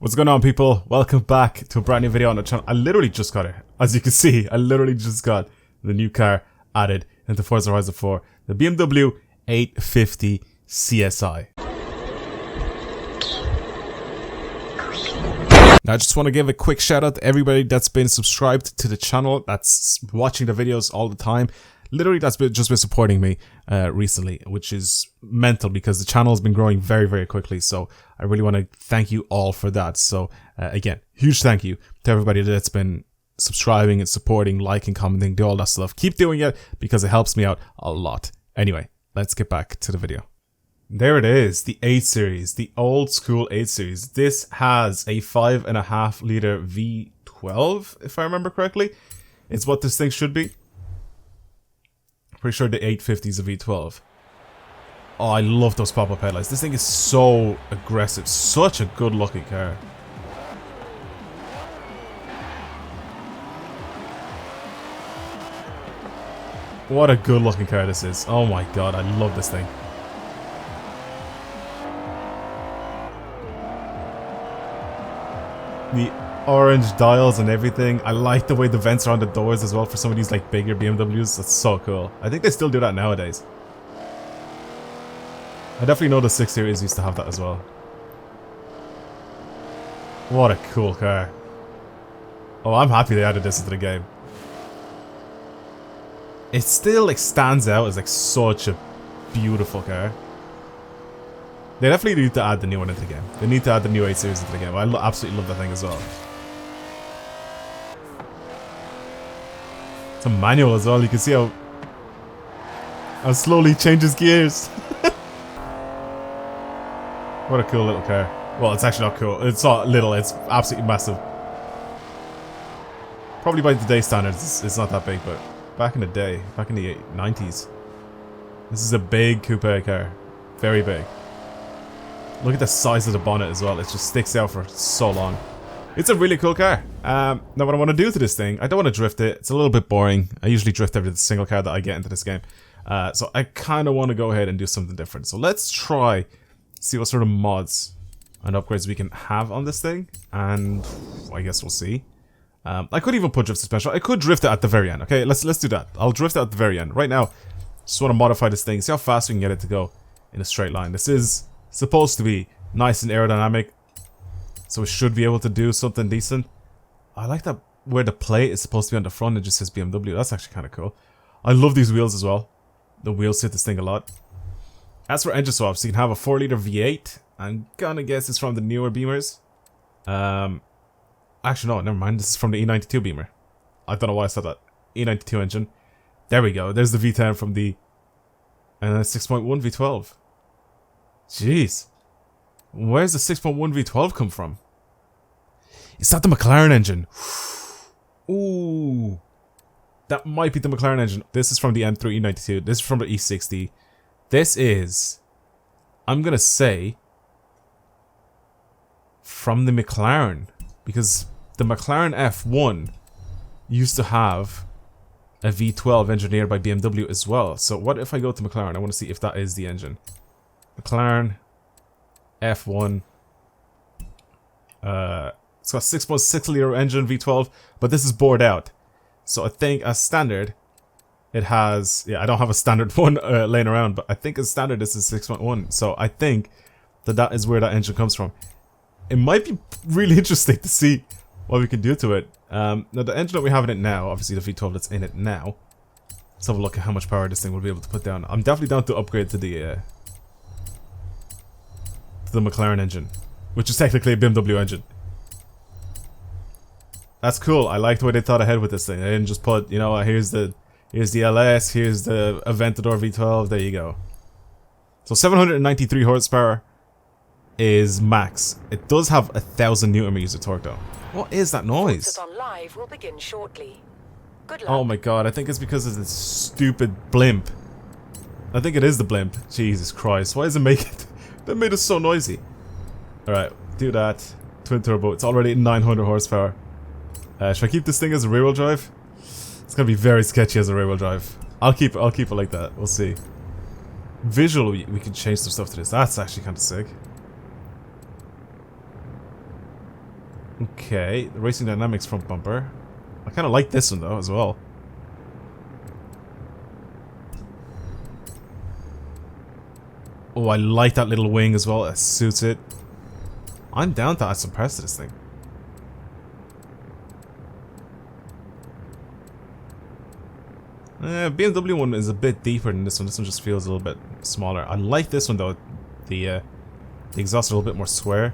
What's going on, people? Welcome back to a brand new video on the channel. I literally just got it. As you can see, I literally just got the new car added into Forza Horizon 4. The BMW 850 CSI. Now I just want to give a quick shout out to everybody that's been subscribed to the channel, that's watching the videos all the time. Literally, that's just been supporting me recently, which is mental because the channel has been growing very, very quickly. So I really want to thank you all for that. So again, huge thank you to everybody that's been subscribing and supporting, liking, commenting, do all that stuff. Keep doing it because it helps me out a lot. Anyway, let's get back to the video. There it is, the 8 Series, the old school 8 Series. This has a 5.5 litre V12, if I remember correctly. It's what this thing should be. Pretty sure the 850 is a V12. Oh, I love those pop-up headlights. This thing is so aggressive. Such a good looking car. What a good looking car this is. Oh my god, I love this thing. The orange dials and everything. I like the way the vents are on the doors as well for some of these like bigger BMWs. That's so cool. I think they still do that nowadays. I definitely know the 6 Series used to have that as well. What a cool car. Oh, I'm happy they added this into the game. It still like stands out as like such a beautiful car. They definitely need to add the new one into the game. They need to add the new 8 Series into the game. I absolutely love that thing as well. It's a manual as well. You can see how slowly it changes gears. What a cool little car. Well, it's actually not cool. It's not little. It's absolutely massive. Probably by today's standards, it's not that big, but back in the day, back in the 90s, this is a big coupe car. Very big. Look at the size of the bonnet as well. It just sticks out for so long. It's a really cool car. Now what I want to do to this thing, I don't want to drift it. It's a little bit boring. I usually drift every single car that I get into this game. So I kind of want to go ahead and do something different. So let's try, see what sort of mods and upgrades we can have on this thing. And I guess we'll see. I could even put drift suspension. I could drift it at the very end. Okay, let's do that. I'll drift it at the very end. Right now, just want to modify this thing. See how fast we can get it to go in a straight line. This is supposed to be nice and aerodynamic, so it should be able to do something decent. I like that where the plate is supposed to be on the front, it just says BMW. That's actually kind of cool. I love these wheels as well. The wheels fit this thing a lot. As for engine swaps, you can have a 4 litre V8. I'm gonna guess it's from the newer Beamers. Actually no, never mind. This is from the E92 Beamer. I don't know why I said that. E92 engine. There we go. There's the V10 from the 6.1 V12. Jeez. Where's the 6.1 V12 come from? Is that the McLaren engine? Ooh. That might be the McLaren engine. This is from the M3 E92. This is from the E60. This is, I'm gonna say, from the McLaren. Because the McLaren F1 used to have a V12 engineered by BMW as well. So what if I go to McLaren? I want to see if that is the engine. McLaren F1. It's got 6.6 litre engine V12, but this is bored out. So I think as standard, it has, yeah, I don't have a standard one laying around, but I think as standard this is 6.1. So I think that is where that engine comes from. It might be really interesting to see what we can do to it. Now the engine that we have in it now, obviously the V12 that's in it now. Let's have a look at how much power this thing will be able to put down. I'm definitely down to upgrade to the McLaren engine, which is technically a BMW engine. That's cool. I like the way they thought ahead with this thing. They didn't just put, you know, here's the LS, here's the Aventador V12. There you go. So 793 horsepower is max. It does have 1,000 Newton meters of torque though. What is that noise? On live will begin shortly. Good luck. Oh my god! I think it's because of this stupid blimp. I think it is the blimp. Jesus Christ! Why does it make it? That made it so noisy. Alright, do that. Twin turbo. It's already 900 horsepower. Should I keep this thing as a rear-wheel drive? It's gonna be very sketchy as a rear-wheel drive. I'll keep it like that. We'll see. Visual, we can change some stuff to this. That's actually kind of sick. Okay, the Racing Dynamics front bumper. I kind of like this one though as well. Oh, I like that little wing as well. It suits it. I'm down to add some press to this thing. BMW one is a bit deeper than this one. This one just feels a little bit smaller. I like this one though. The exhaust is a little bit more square.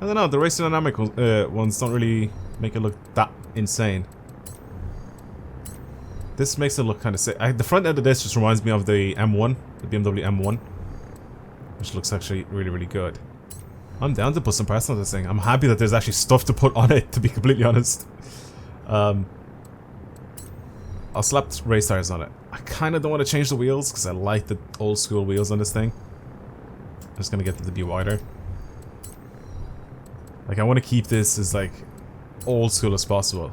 I don't know, the Racing Dynamic ones don't really make it look that insane. This makes it look kind of sick. The front end of this just reminds me of the M1, the BMW M1. Which looks actually really, really good. I'm down to put some press on this thing. I'm happy that there's actually stuff to put on it, to be completely honest. I'll slap race tires on it. I kind of don't want to change the wheels, because I like the old school wheels on this thing. I'm just going to get them to be wider. Like, I want to keep this as, like, old school as possible.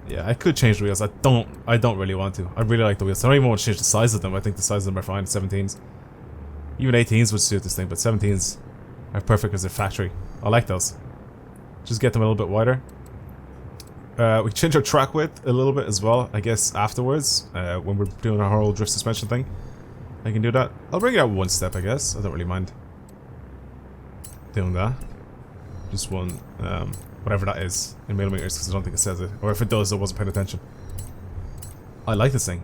Yeah, I could change the wheels. I don't really want to. I really like the wheels. I don't even want to change the size of them. I think the size of them are fine. 17s. Even 18s would suit this thing, but 17s are perfect because they're factory. I like those. Just get them a little bit wider. We change our track width a little bit as well, I guess, afterwards. When we're doing our whole drift suspension thing. I can do that. I'll bring it out one step, I guess. I don't really mind doing that. Just one, whatever that is in millimeters, because I don't think it says it. Or if it does, I wasn't paying attention. I like this thing.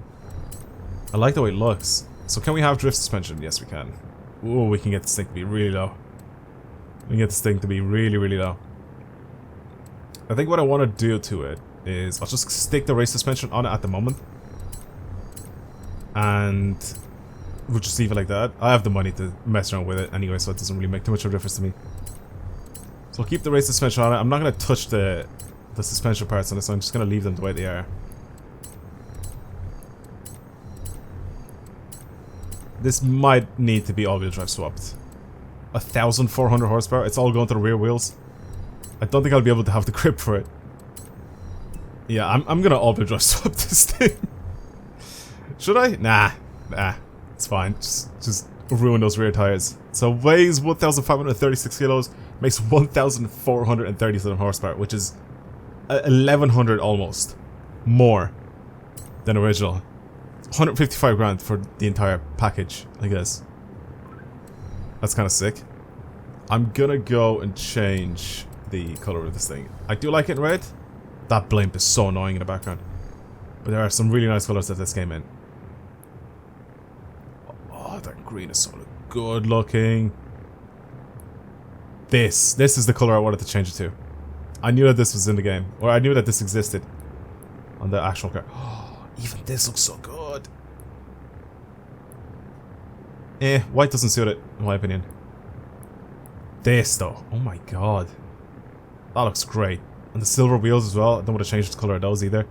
I like the way it looks. So can we have drift suspension? Yes, we can. Ooh, we can get this thing to be really low. We can get this thing to be really, really low. I think what I want to do to it is I'll just stick the race suspension on it at the moment. And we'll just leave it like that. I have the money to mess around with it anyway, so it doesn't really make too much of a difference to me. So I'll keep the race suspension on it. I'm not going to touch the suspension parts on it, so I'm just going to leave them the way they are. This might need to be all-wheel drive swapped. 1,400 horsepower. It's all going to the rear wheels. I don't think I'll be able to have the grip for it. Yeah, I'm gonna all-wheel drive swap this thing. Should I? Nah, it's fine. Just ruin those rear tires. So weighs 1,536 kilos, makes 1,437 horsepower, which is 1,100 almost more than original. 155 grand for the entire package, I guess. That's kind of sick. I'm gonna go and change the color of this thing. I do like it in red. That blimp is so annoying in the background. But there are some really nice colors that this came in. Oh, that green is so good looking. This is the color I wanted to change it to. I knew that this was in the game. Or I knew that this existed on the actual car. Oh, even this looks so good. White doesn't suit it, in my opinion. This though, oh my god. That looks great. And the silver wheels as well. I don't want to change the color of those either.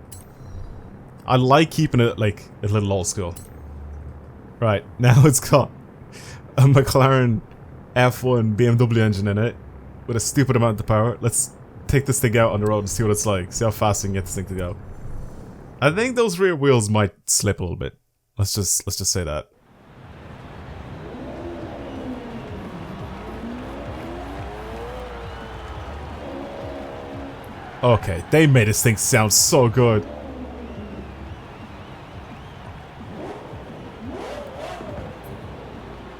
I like keeping it like a little old school. Right, now it's got a McLaren F1 BMW engine in it with a stupid amount of power. Let's take this thing out on the road and see what it's like. See how fast we can get this thing to go. I think those rear wheels might slip a little bit. Let's just say that. Okay, they made this thing sound so good.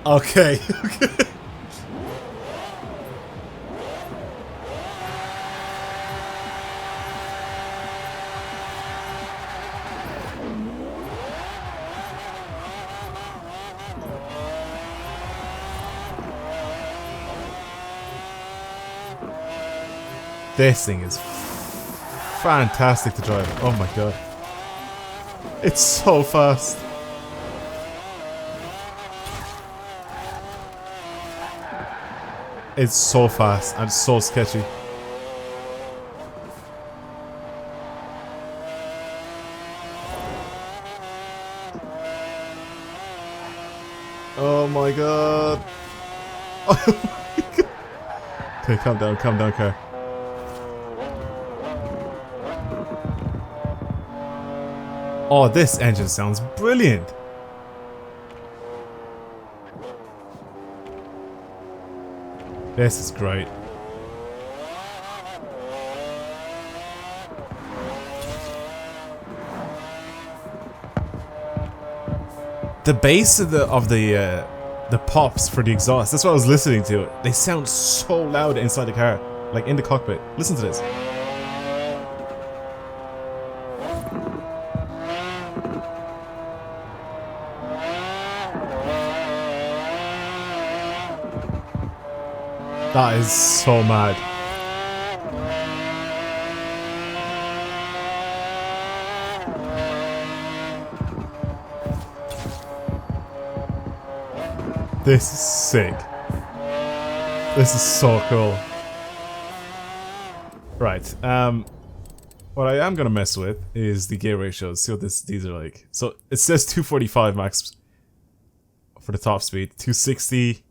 Okay, okay. This thing is fantastic to drive. Oh my god. It's so fast. It's so fast and so sketchy. Oh my god. Oh my god. Okay, calm down, car. Oh, this engine sounds brilliant. This is great. The bass of the pops for the exhaust. That's what I was listening to. They sound so loud inside the car, like in the cockpit. Listen to this. That is so mad. This is sick. This is so cool. Right, what I am gonna mess with is the gear ratios. See what these are like. So it says 245 max for the top speed, 260,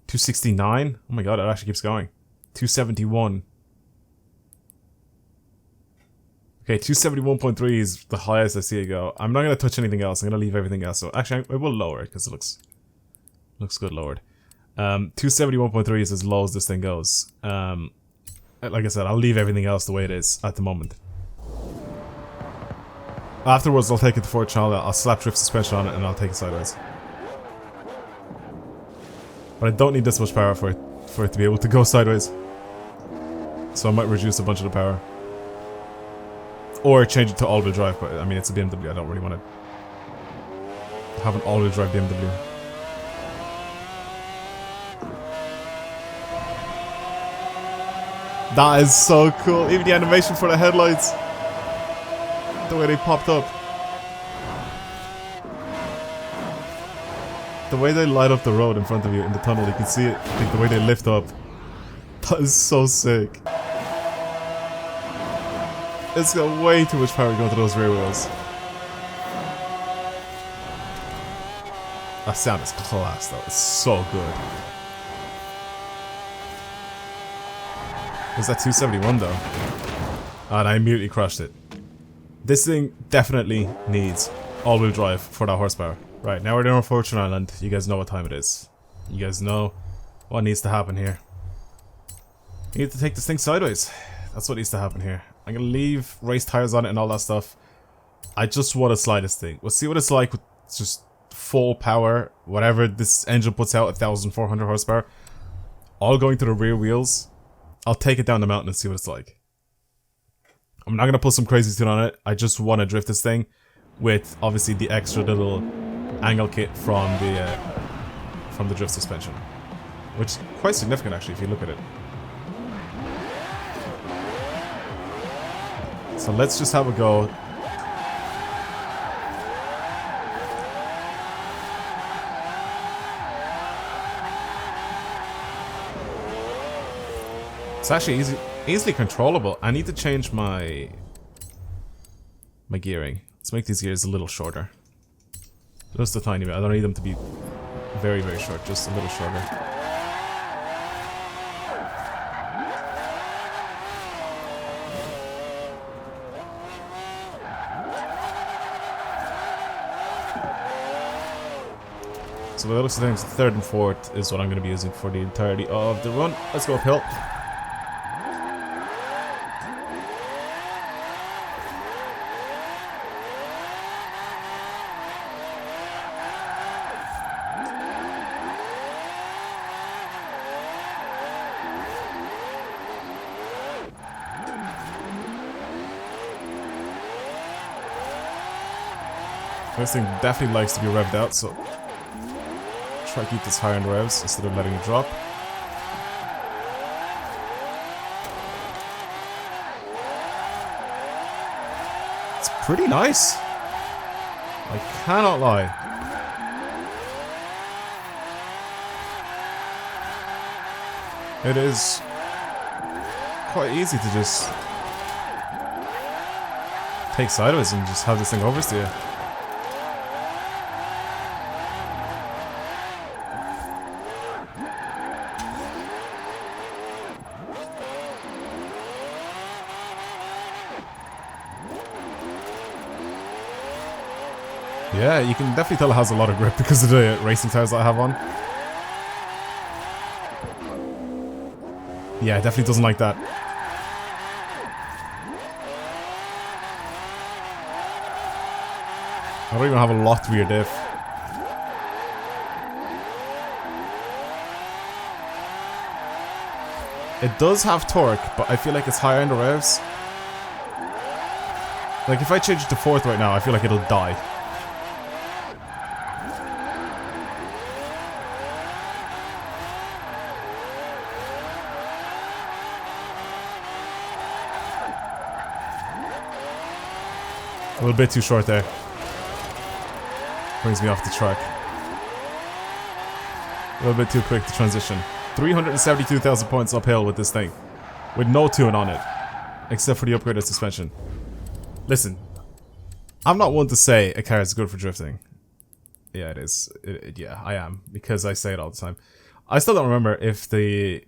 269. Oh my god, it actually keeps going. 271. Okay, 271.3 is the highest I see it go. I'm not gonna touch anything else. I'm gonna leave everything else. So actually, I will lower it because it looks good lowered. 271.3 is as low as this thing goes. Like I said, I'll leave everything else the way it is at the moment. Afterwards, I'll take it to 4th channel, I'll slap drift suspension on it, and I'll take it sideways. But I don't need this much power for it to be able to go sideways. So I might reduce a bunch of the power. Or change it to all-wheel drive, but I mean, it's a BMW, I don't really want to have an all-wheel drive BMW. That is so cool. Even the animation for the headlights. The way they popped up. The way they light up the road in front of you in the tunnel, you can see it. Like the way they lift up. That is so sick. It's got way too much power going to those rear wheels. That sound is class though. It's so good. Was that 271 though? And I immediately crushed it. This thing definitely needs all-wheel drive for that horsepower. Right, now we're down on Fortune Island. You guys know what time it is. You guys know what needs to happen here. You need to take this thing sideways. That's what needs to happen here. I'm gonna leave race tires on it and all that stuff. I just want to slide this thing. We'll see what it's like with just full power. Whatever this engine puts out, 1,400 horsepower. All going to the rear wheels. I'll take it down the mountain and see what it's like. I'm not gonna put some crazy tune on it. I just want to drift this thing with obviously the extra little angle kit from the drift suspension, which is quite significant actually if you look at it. So let's just have a go. It's actually easily controllable. I need to change my gearing. Let's make these gears a little shorter. Just a tiny bit. I don't need them to be very, very short. Just a little shorter. So by the looks of things, 3rd and 4th is what I'm going to be using for the entirety of the run. Let's go uphill. This thing definitely likes to be revved out, so try to keep this higher in revs instead of letting it drop. It's pretty nice. I cannot lie. It is quite easy to just take sideways and just have this thing oversteer. Yeah, you can definitely tell it has a lot of grip because of the racing tires that I have on. Yeah, it definitely doesn't like that. I don't even have a lot rear diff. It does have torque, but I feel like it's higher in the revs. Like if I change it to 4th right now, I feel like it'll die. A little bit too short there. Brings me off the track. A little bit too quick to transition. 372,000 points uphill with this thing. With no tune on it. Except for the upgraded suspension. Listen. I'm not one to say a car is good for drifting. Yeah, it is. Yeah, I am. Because I say it all the time. I still don't remember if the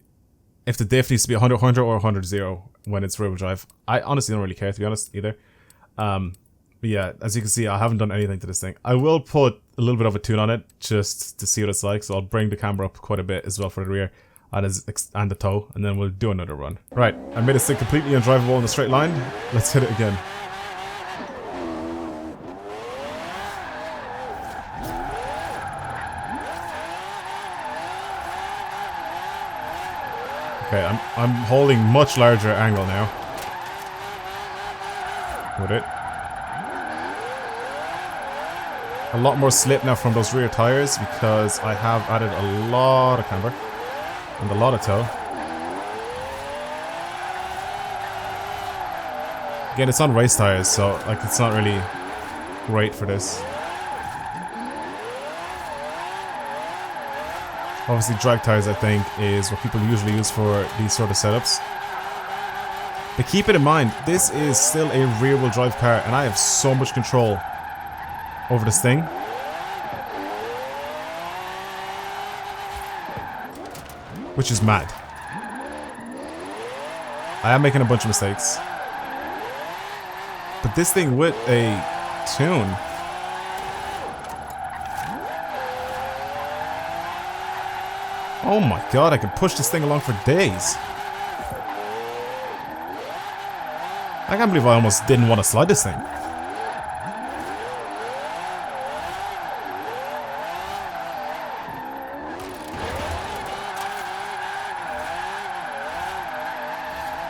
diff needs to be 100-100 or 100-0 when it's rear-wheel drive. I honestly don't really care, to be honest, either. But yeah, as you can see, I haven't done anything to this thing. I will put a little bit of a tune on it just to see what it's like. So I'll bring the camera up quite a bit as well for the rear and the toe, and then we'll do another run. Right, I made this thing completely undrivable in a straight line. Let's hit it again. Okay, I'm holding much larger angle now with it. A lot more slip now from those rear tires because I have added a lot of camber and a lot of toe. Again, it's on race tires, so like it's not really great for this. Obviously, drag tires, I think, is what people usually use for these sort of setups. But keep it in mind, this is still a rear-wheel drive car, and I have so much control over this thing. Which is mad. I am making a bunch of mistakes. But this thing with a tune... Oh my god, I can push this thing along for days. I can't believe I almost didn't want to slide this thing.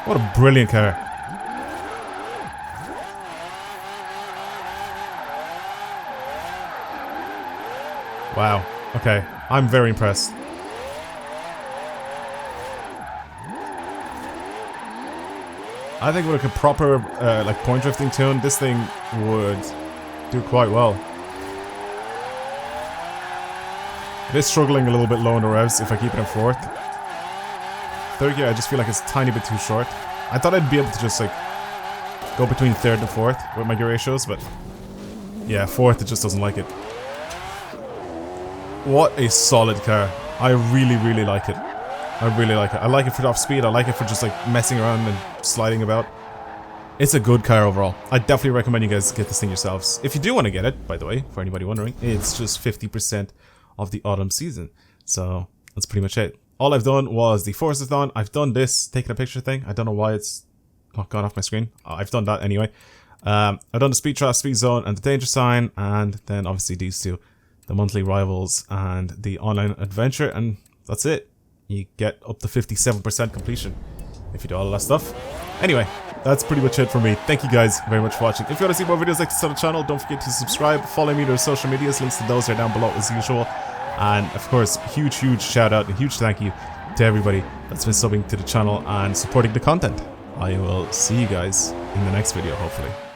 What a brilliant car. Wow. Okay. I'm very impressed. I think with a proper like point drifting tune, this thing would do quite well. It is struggling a little bit low in the revs if I keep it in 4th. 3rd gear, I just feel like it's a tiny bit too short. I thought I'd be able to just like go between 3rd and 4th with my gear ratios, but yeah, 4th it just doesn't like it. What a solid car. I really, really like it. I really like it. I like it for top speed. I like it for just like messing around and sliding about. It's a good car overall. I definitely recommend you guys get this thing yourselves. If you do want to get it, by the way, for anybody wondering, it's just 50% of the autumn season. So that's pretty much it. All I've done was the Forza-thon. I've done this taking a picture thing. I don't know why it's not gone off my screen. I've done that anyway. I've done the speed trap, speed zone, and the danger sign, and then obviously these two, the monthly rivals and the online adventure, and that's it. You get up to 57% completion if you do all of that stuff. Anyway, that's pretty much it for me. Thank you guys very much for watching. If you want to see more videos like this on the channel, don't forget to subscribe. Follow me to the social medias. Links to those are down below as usual. And of course, huge shout out and huge thank you to everybody that's been subbing to the channel and supporting the content. I will see you guys in the next video, hopefully.